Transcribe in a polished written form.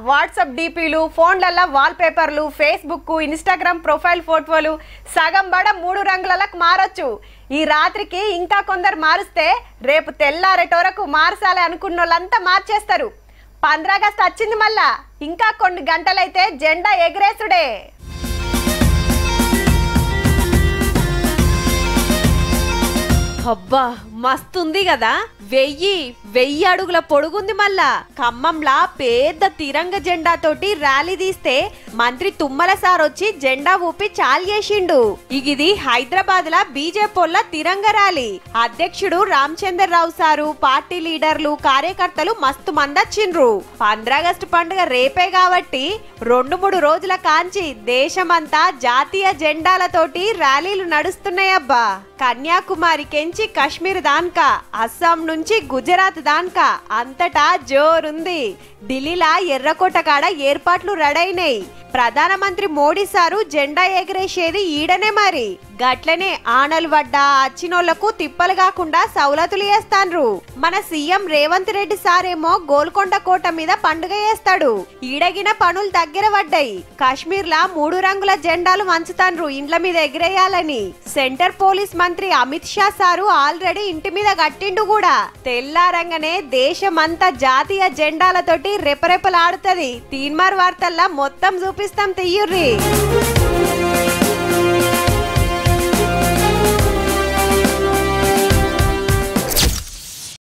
WhatsApp డీపీలు, ఫోన్లల్ల wall పేపర్లు, Facebook, Instagram profile ఫోటోలు సగం బడ 3 రంగులకు మారొచ్చు. ఈ రాత్రికి ఇంకా కొందరు మారుస్తే రేపు తెల్లారేటోరకు మార్చాలి అనుకున్నోళ్ళంతా మార్చేస్తారు. 15 ఆగస్టు వచ్చింది మళ్ళా, ఇంకా కొన్ని గంటలైతే జెండా ఎగిరేసుడే. అబ్బా మస్తుంది కదా. 1000 అడుగుల పొడుగుంది. మళ్ళా ఖమ్మంలా పెద్ద తిరంగ జెండా తోటి ర్యాలీ తీస్తే మంత్రి తుమ్మల సార్ వచ్చి జెండా ఊపి చాల్ చేసిండు. ఇది హైదరాబాద్ లా బీజేపీ తిరంగ ర్యాలీ. అధ్యక్షుడు రామచంద్రరావు సారు, పార్టీ లీడర్లు, కార్యకర్తలు మస్తు మంది వచ్చిండ్రు. 15 ఆగస్టు పండుగ రేపే కాబట్టి 2-3 రోజుల కాంచి దేశమంతా జాతీయ జెండాలతోటి ర్యాలీలు నడుస్తున్నాయబ్బా. కన్యాకుమారి కెంచి కాశ్మీర్ దాన్కా, అస్సాం నుంచి గుజరాత్ దాన్కా అంతటా జోరుంది. ఢిల్లీలా ఎర్రకోట కాడ ఏర్పాట్లు రెడైనాయి. ప్రధానమంత్రి మోడీ సారు జెండా ఎగరేసేది ఈడనే. మరి గట్లనే ఆనలు పడ్డా అచ్చినోళ్లకు తిప్పలు కాకుండా సౌలతులు చేస్తాండ్రు. మన సీఎం రేవంత్ రెడ్డి సారేమో గోల్కొండ కోట మీద పండుగ చేస్తాడు. ఈడగిన పనులు దగ్గర పడ్డాయి. కాశ్మీర్ లా 3 రంగుల జెండాలు వంచుతాండ్రు ఇండ్ల మీద ఎగిరేయాలని. సెంటర్ పోలీస్ మంత్రి అమిత్ షా సారు ఆల్రెడీ ఇంటి మీద కట్టిండు కూడా. తెల్లారంగానే దేశమంతా జాతీయ జెండాలతోటి రెపరెపలాడుతది. తీన్మార్ వార్తల్లా మొత్తం చూపిస్తాం, తీయుర్రి.